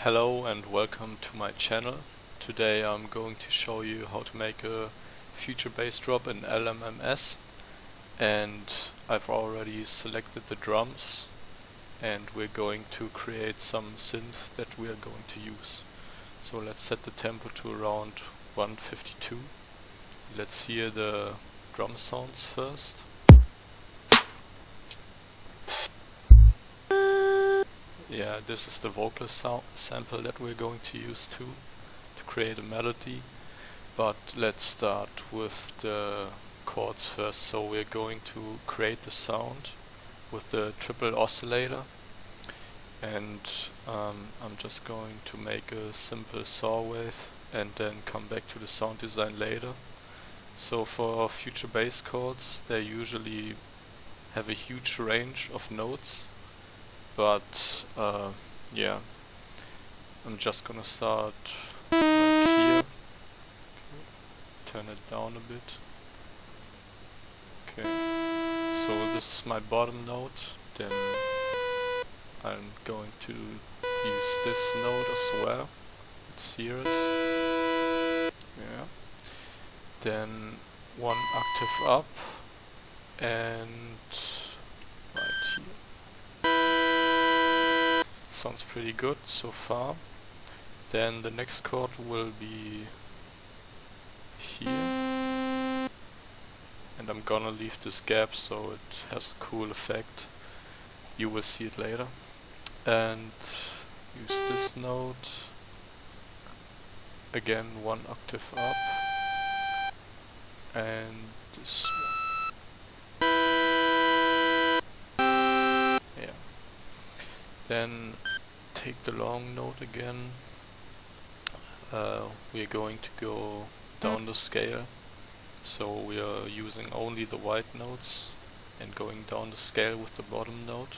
Hello and welcome to my channel. Today I'm going to show you how to make a future bass drop in LMMS, and I've already selected the drums and we're going to create some synths that we are going to use. So let's set the tempo to around 152. Let's hear the drum sounds first. Yeah, this is the vocal sample that we're going to use to create a melody. But let's start with the chords first. So we're going to create the sound with the triplet oscillator, and I'm just going to make a simple saw wave and then come back to the sound design later. So for future bass chords, they usually have a huge range of notes, but yeah, I'm just gonna start like here, turn it down a bit. Okay, so this is my bottom note, then I'm going to use this note as well. Let's hear it. Yeah. Then one octave up and right here. Sounds pretty good so far. Then the next chord will be here, and I'm gonna leave this gap so it has a cool effect. You will see it later. And use this note, again one octave up, and this one. Yeah. Then take the long note again. We're going to go down the scale, so we are using only the white notes and going down the scale with the bottom note.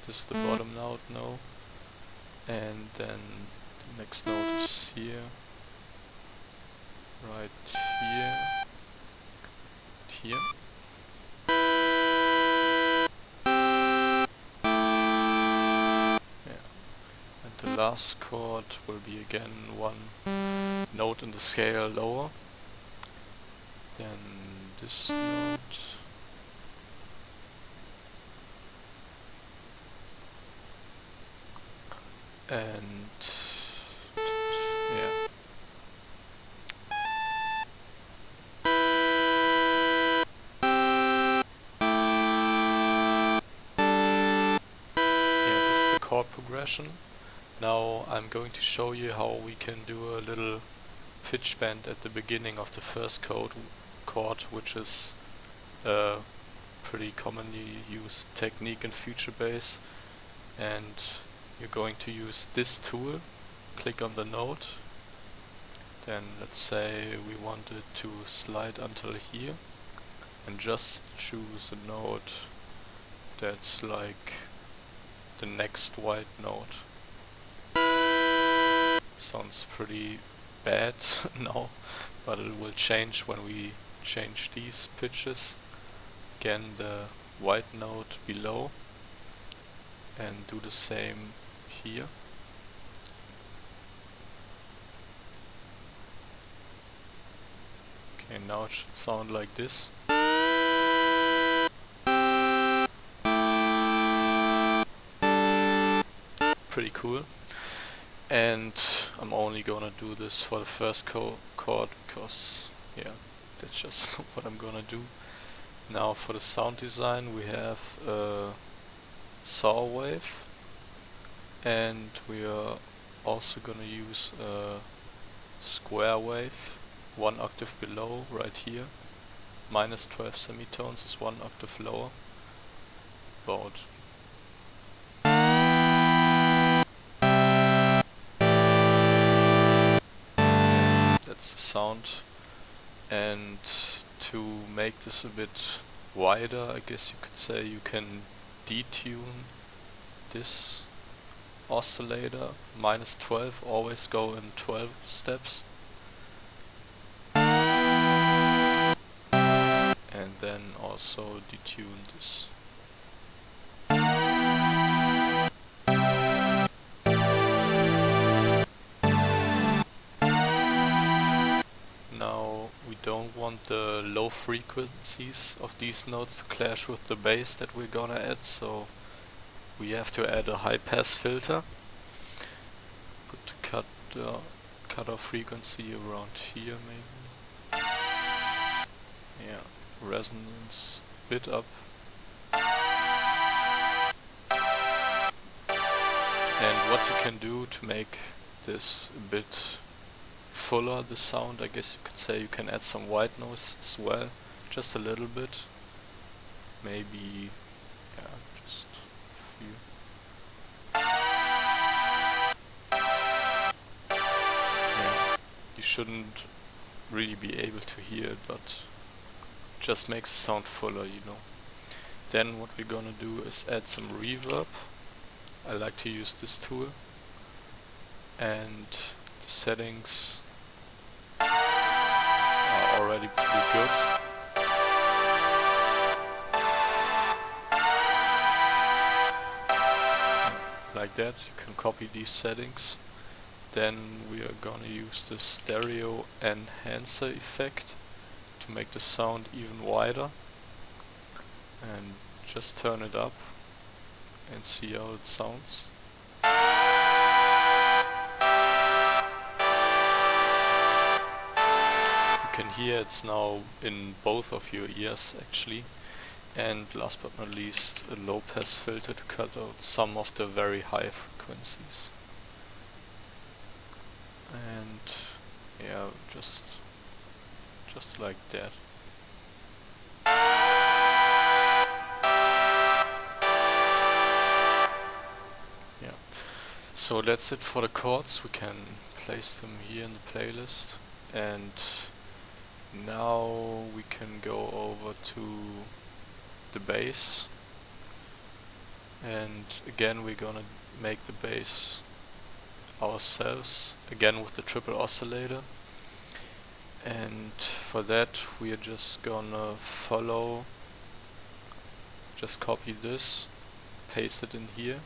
This is the bottom note now, and then the next note is here, right here, here. The last chord will be again one note in the scale lower, then this note, and yeah. This is the chord progression. Now I'm going to show you how we can do a little pitch bend at the beginning of the first chord, which is a pretty commonly used technique in future bass. And you're going to use this tool, click on the note, then let's say we want it to slide until here, and just choose a note that's like the next white note. Sounds pretty bad now, but it will change when we change these pitches. Again, the white note below, and do the same here. Okay, now it should sound like this. Pretty cool. And I'm only gonna do this for the first chord because, yeah, that's just what I'm gonna do. Now for the sound design, we have a saw wave, and we are also gonna use a square wave, one octave below, right here. Minus 12 semitones is one octave lower, about. That's the sound. And to make this a bit wider, I guess you could say, you can detune this oscillator. Minus 12, always go in 12 steps. And then also detune this. frequencies of these notes to clash with the bass that we're gonna add, so we have to add a high pass filter. Put the cutoff frequency around here maybe. Yeah, resonance bit up. And what you can do to make this a bit fuller, the sound, I guess you could say, you can add some white noise as well, just a little bit, maybe, yeah, just a few. Yeah, you shouldn't really be able to hear it, but just makes the sound fuller, you know. Then what we're gonna do is add some reverb. I like to use this tool, and the settings are already pretty good. Like that, you can copy these settings. Then we are gonna use the stereo enhancer effect to make the sound even wider, and just turn it up and see how it sounds. You can hear it's now in both of your ears actually. And last but not least, a low pass filter to cut out some of the very high frequencies. And yeah, just like that. Yeah. So that's it for the chords. We can place them here in the playlist, and now we can go over to the bass, and again we're gonna make the bass ourselves, again with the triple oscillator. And for that we are just gonna just copy this, paste it in here,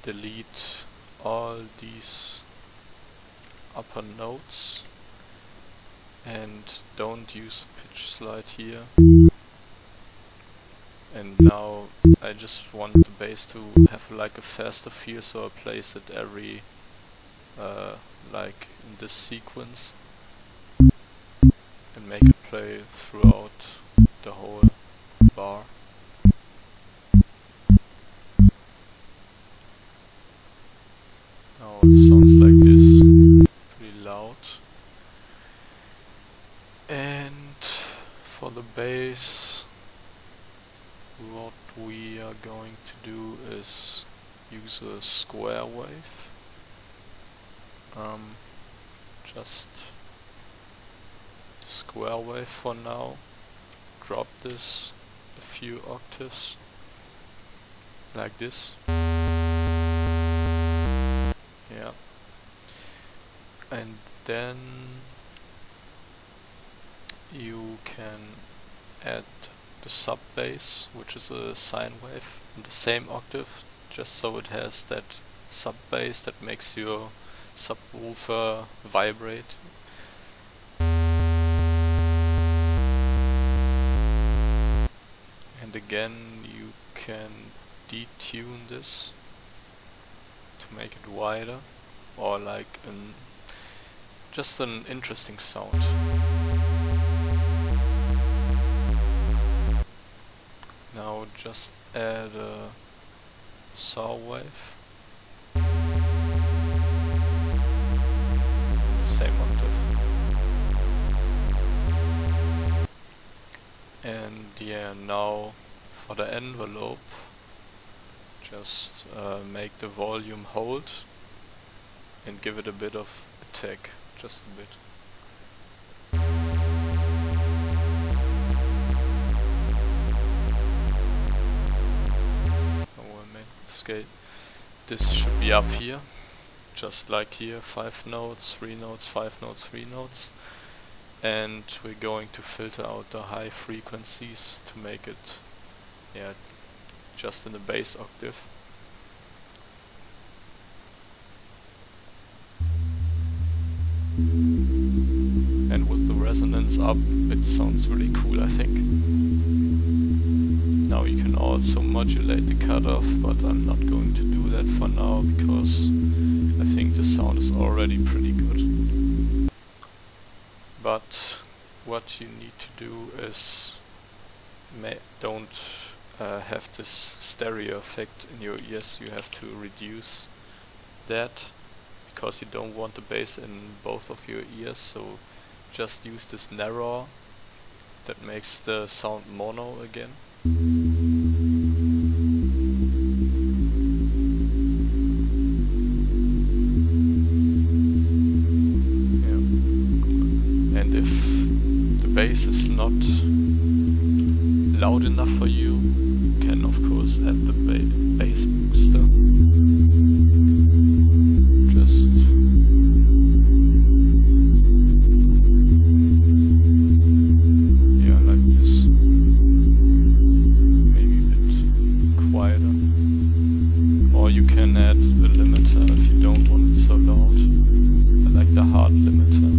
delete all these upper notes, and don't use pitch slide here. And now I just want the bass to have like a faster feel, so I place it every like in this sequence, and make it play throughout the whole bar. Now it sounds like this, pretty loud. And for the bass, what we are going to do is use a square wave. Just the square wave for now. Drop this a few octaves, like this. Yeah. And then you can add the sub bass, which is a sine wave in the same octave, just so it has that sub bass that makes your subwoofer vibrate. And again you can detune this to make it wider, or like just an interesting sound. Now just add a saw wave, same octave. And yeah, now for the envelope, just make the volume hold and give it a bit of attack, just a bit. Scale. This should be up here, just like here, 5 notes, 3 notes, 5 notes, 3 notes. And we're going to filter out the high frequencies to make it, yeah, just in the bass octave. And with the resonance up, it sounds really cool, I think. Now you can also modulate the cutoff, but I'm not going to do that for now because I think the sound is already pretty good. But what you need to do is don't have this stereo effect in your ears. You have to reduce that because you don't want the bass in both of your ears, so just use this narrow that makes the sound mono again. Yeah. And if the bass is not loud enough for you, you can of course add the bass booster. Just yeah, like this. Maybe a bit quieter. Or you can add a limiter if you don't want it so loud. I like the hard limiter.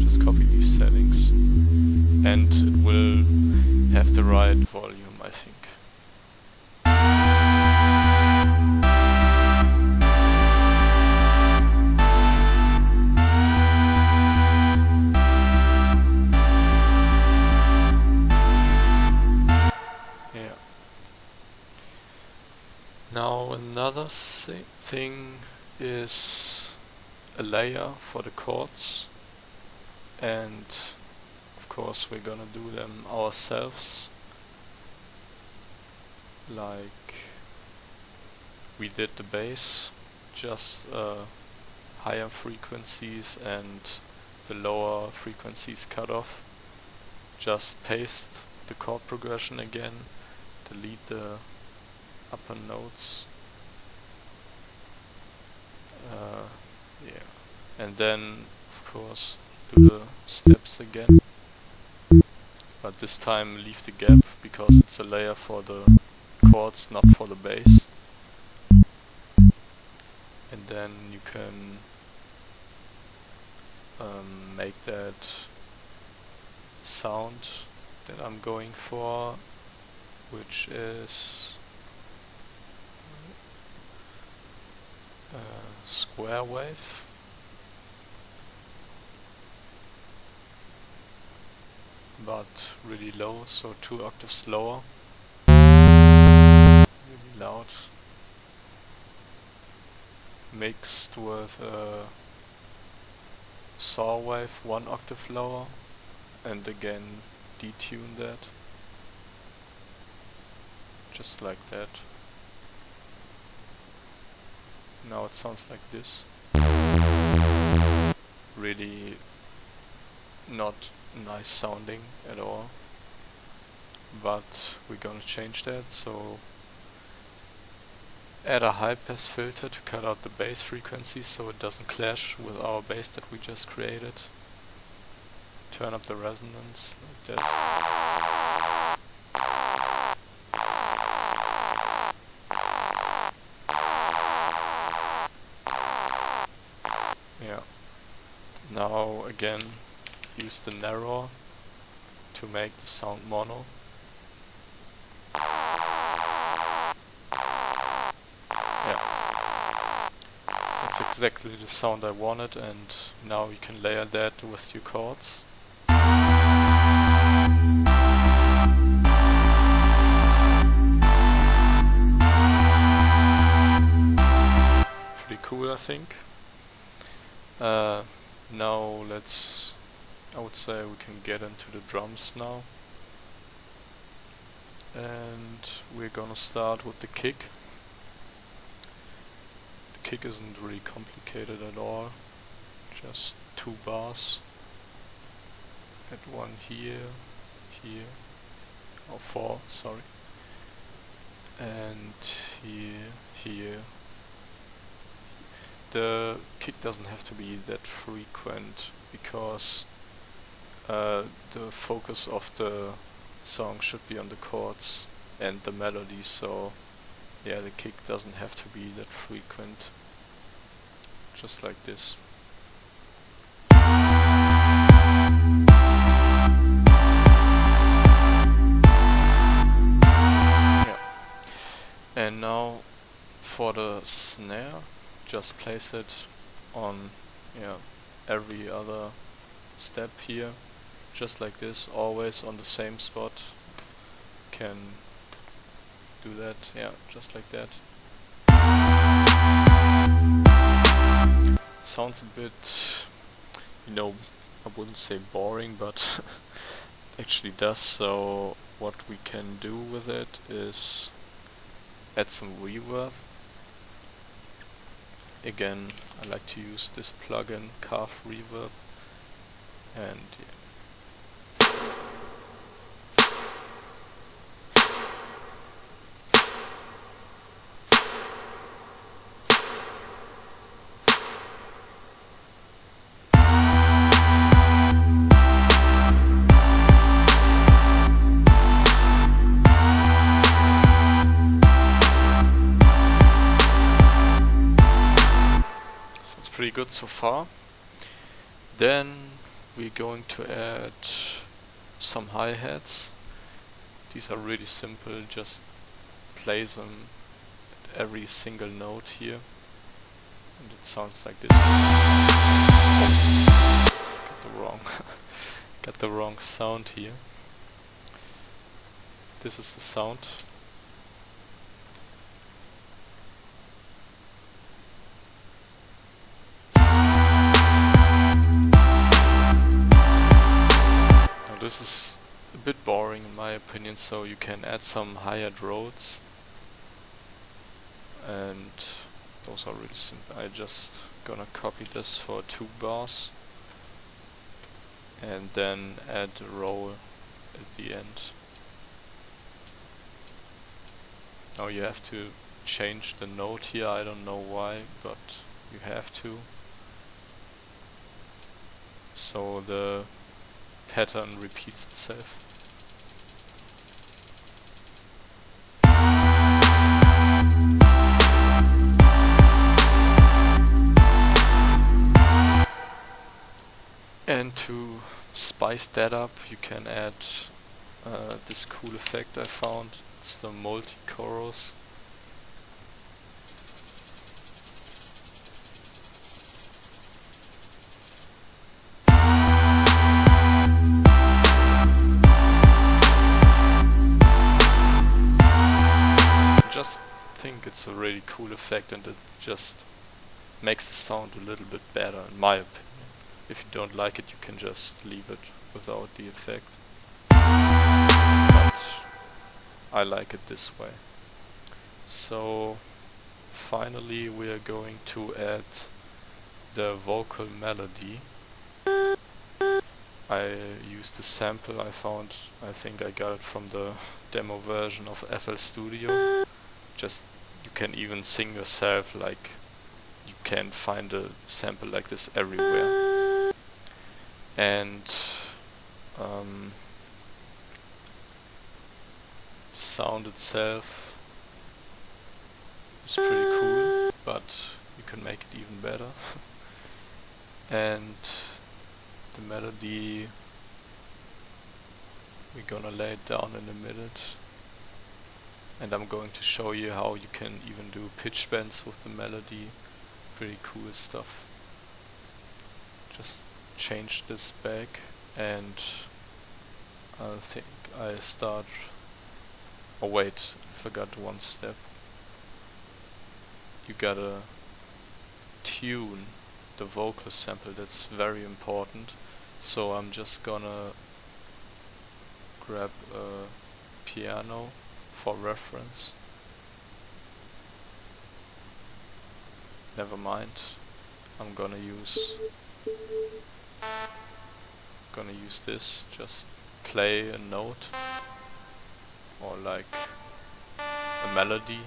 Just copy these settings and it will have the right volume, I think. Yeah. Now another thing is a layer for the chords, and of course we're gonna do them ourselves, like we did the bass, just higher frequencies and the lower frequencies cut off. Just paste the chord progression again, delete the upper notes, yeah, and then of course do the steps again, but this time leave the gap because it's a layer for the chords, not for the bass. And then you can make that sound that I'm going for, which is square wave. But really low, so 2 octaves lower. Really loud. Mixed with a saw wave 1 octave lower, and again detune that. Just like that. Now it sounds like this. Really not nice sounding at all, but we're gonna change that. So add a high pass filter to cut out the bass frequencies so it doesn't clash with our bass that we just created. Turn up the resonance like that. Yeah. Now again use the narrow to make the sound mono. Yeah. That's exactly the sound I wanted, and now you can layer that with your chords. Pretty cool, I think. Now I would say we can get into the drums now. And we're gonna start with the kick. The kick isn't really complicated at all. Just 2 bars. Add one here, here, or 4, sorry. And here, here. The kick doesn't have to be that frequent because the focus of the song should be on the chords and the melody, so yeah, the kick doesn't have to be that frequent. Just like this. And now for the snare, just place it on every other step here, just like this, always on the same spot. Can do that, just like that. Sounds a bit, I wouldn't say boring, but actually does. So what we can do with it is add some reverb. Again, I like to use this plugin, Carve Reverb, and pretty good so far. Then we're going to add some hi-hats. These are really simple, just place them at every single note here, and it sounds like this. Got the wrong sound here. This is the sound. This is a bit boring in my opinion, so you can add some hi-hat roads, and those are really simple. I just gonna copy this for 2 bars and then add a roll at the end. Now you have to change the note here, I don't know why, but you have to. So the pattern repeats itself. And to spice that up, you can add this cool effect I found. It's the multi-chorus. Just think it's a really cool effect, and it just makes the sound a little bit better in my opinion. If you don't like it, you can just leave it without the effect. But I like it this way. So finally we are going to add the vocal melody. I used a sample I found, I think I got it from the demo version of FL Studio. Just, you can even sing yourself, like you can find a sample like this everywhere. And sound itself is pretty cool, but you can make it even better. And the melody, we're gonna lay it down in a minute, and I'm going to show you how you can even do pitch bends with the melody. Pretty cool stuff. Just change this back, and I think I start. Oh wait, I forgot one step. You gotta tune the vocal sample, that's very important. So I'm just gonna grab a piano for reference. Never mind. I'm gonna use this. Just play a note or like a melody,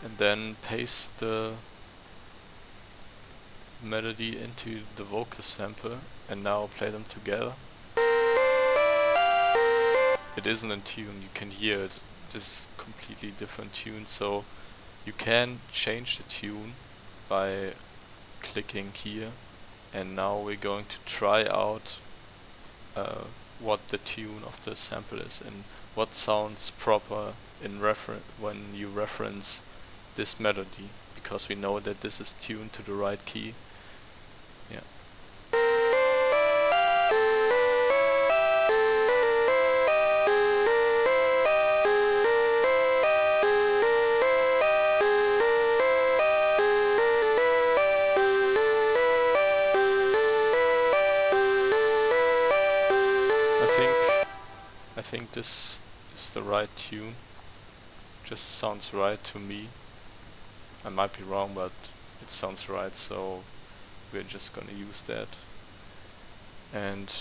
and then paste the melody into the vocal sample, and now play them together. It isn't in tune, you can hear it. This is a completely different tune, so you can change the tune by clicking here. And now we're going to try out what the tune of the sample is in what sounds proper in when you reference this melody, because we know that this is tuned to the right key. Yeah. I think this is the right tune. Just sounds right to me. I might be wrong, but it sounds right, so we're just gonna use that. And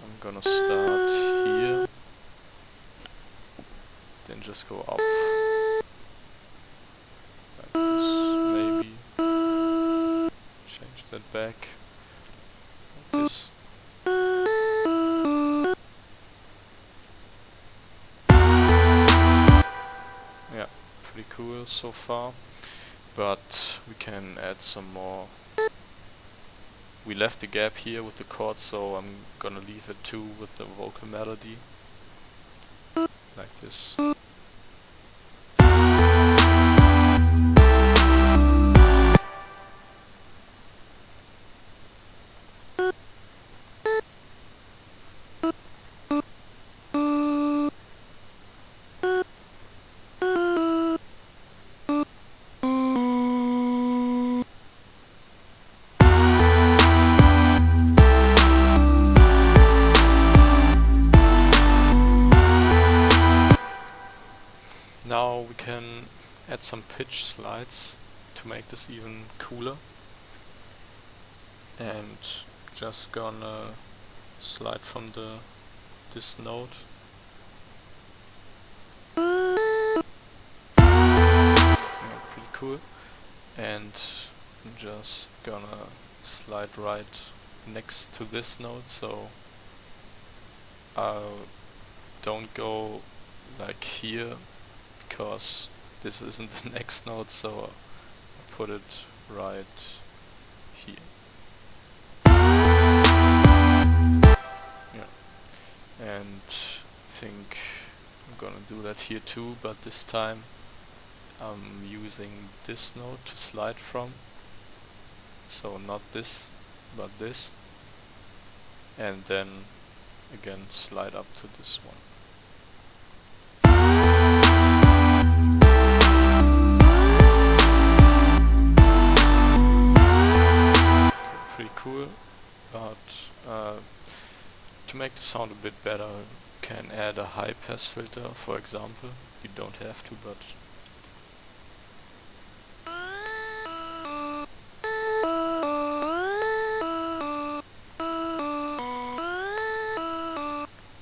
I'm gonna start here, then just go up like this, maybe change that back like this. Yeah, pretty cool so far, but we can add some more. We left the gap here with the chord, so I'm gonna leave it too with the vocal melody, like this. Now we can add some pitch slides to make this even cooler, and just gonna slide from this note. Yeah, pretty cool. And I'm just gonna slide right next to this note, so I don't go like here, because this isn't the next note, so I put it right here. Yeah, and I think I'm gonna do that here too, but this time I'm using this note to slide from, so not this, but this, and then again slide up to this one. Pretty cool, but to make the sound a bit better, you can add a high pass filter, for example. You don't have to, but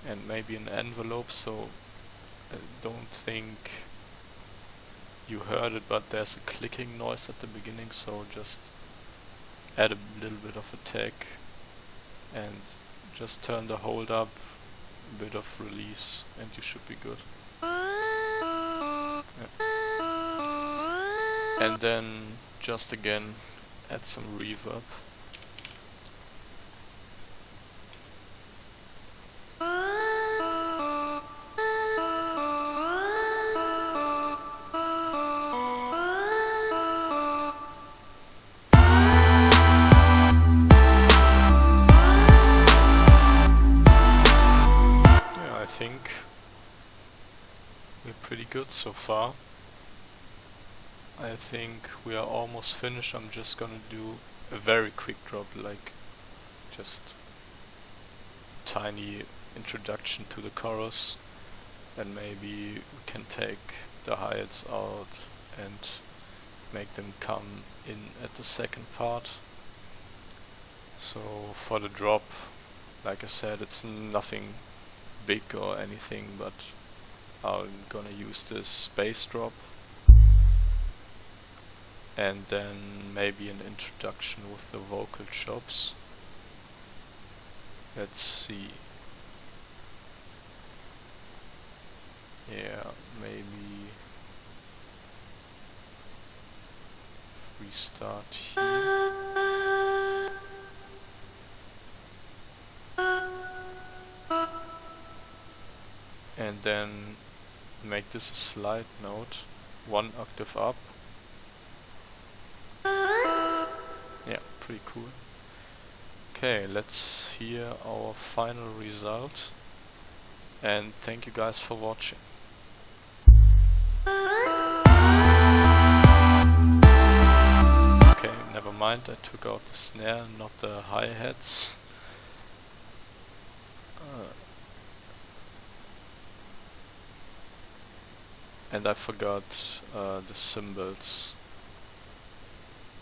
and maybe an envelope, so I don't think you heard it, but there's a clicking noise at the beginning, so just add a little bit of a tag and just turn the hold up, a bit of release, and you should be good. Yeah. And then just again add some reverb. I think we're pretty good so far. I think we are almost finished. I'm just gonna do a very quick drop, like just tiny introduction to the chorus, and maybe we can take the hi-hats out and make them come in at the second part. So for the drop, like I said, it's nothing big or anything, but I'm gonna use this bass drop, and then maybe an introduction with the vocal chops. Let's see. Yeah, maybe we start here. and then make this a slide note, 1 octave up. Yeah, pretty cool. Okay, let's hear our final result, and thank you guys for watching. Okay, never mind, I took out the snare, not the hi-hats. And I forgot the cymbals.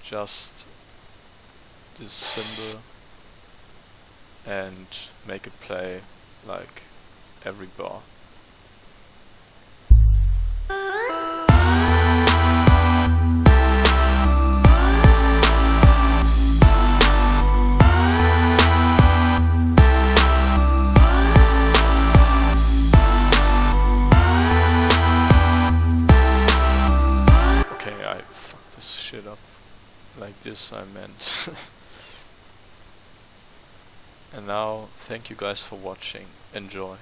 Just this cymbal and make it play like every bar. Okay, I fucked this shit up. Like this I meant. And now, thank you guys for watching. Enjoy.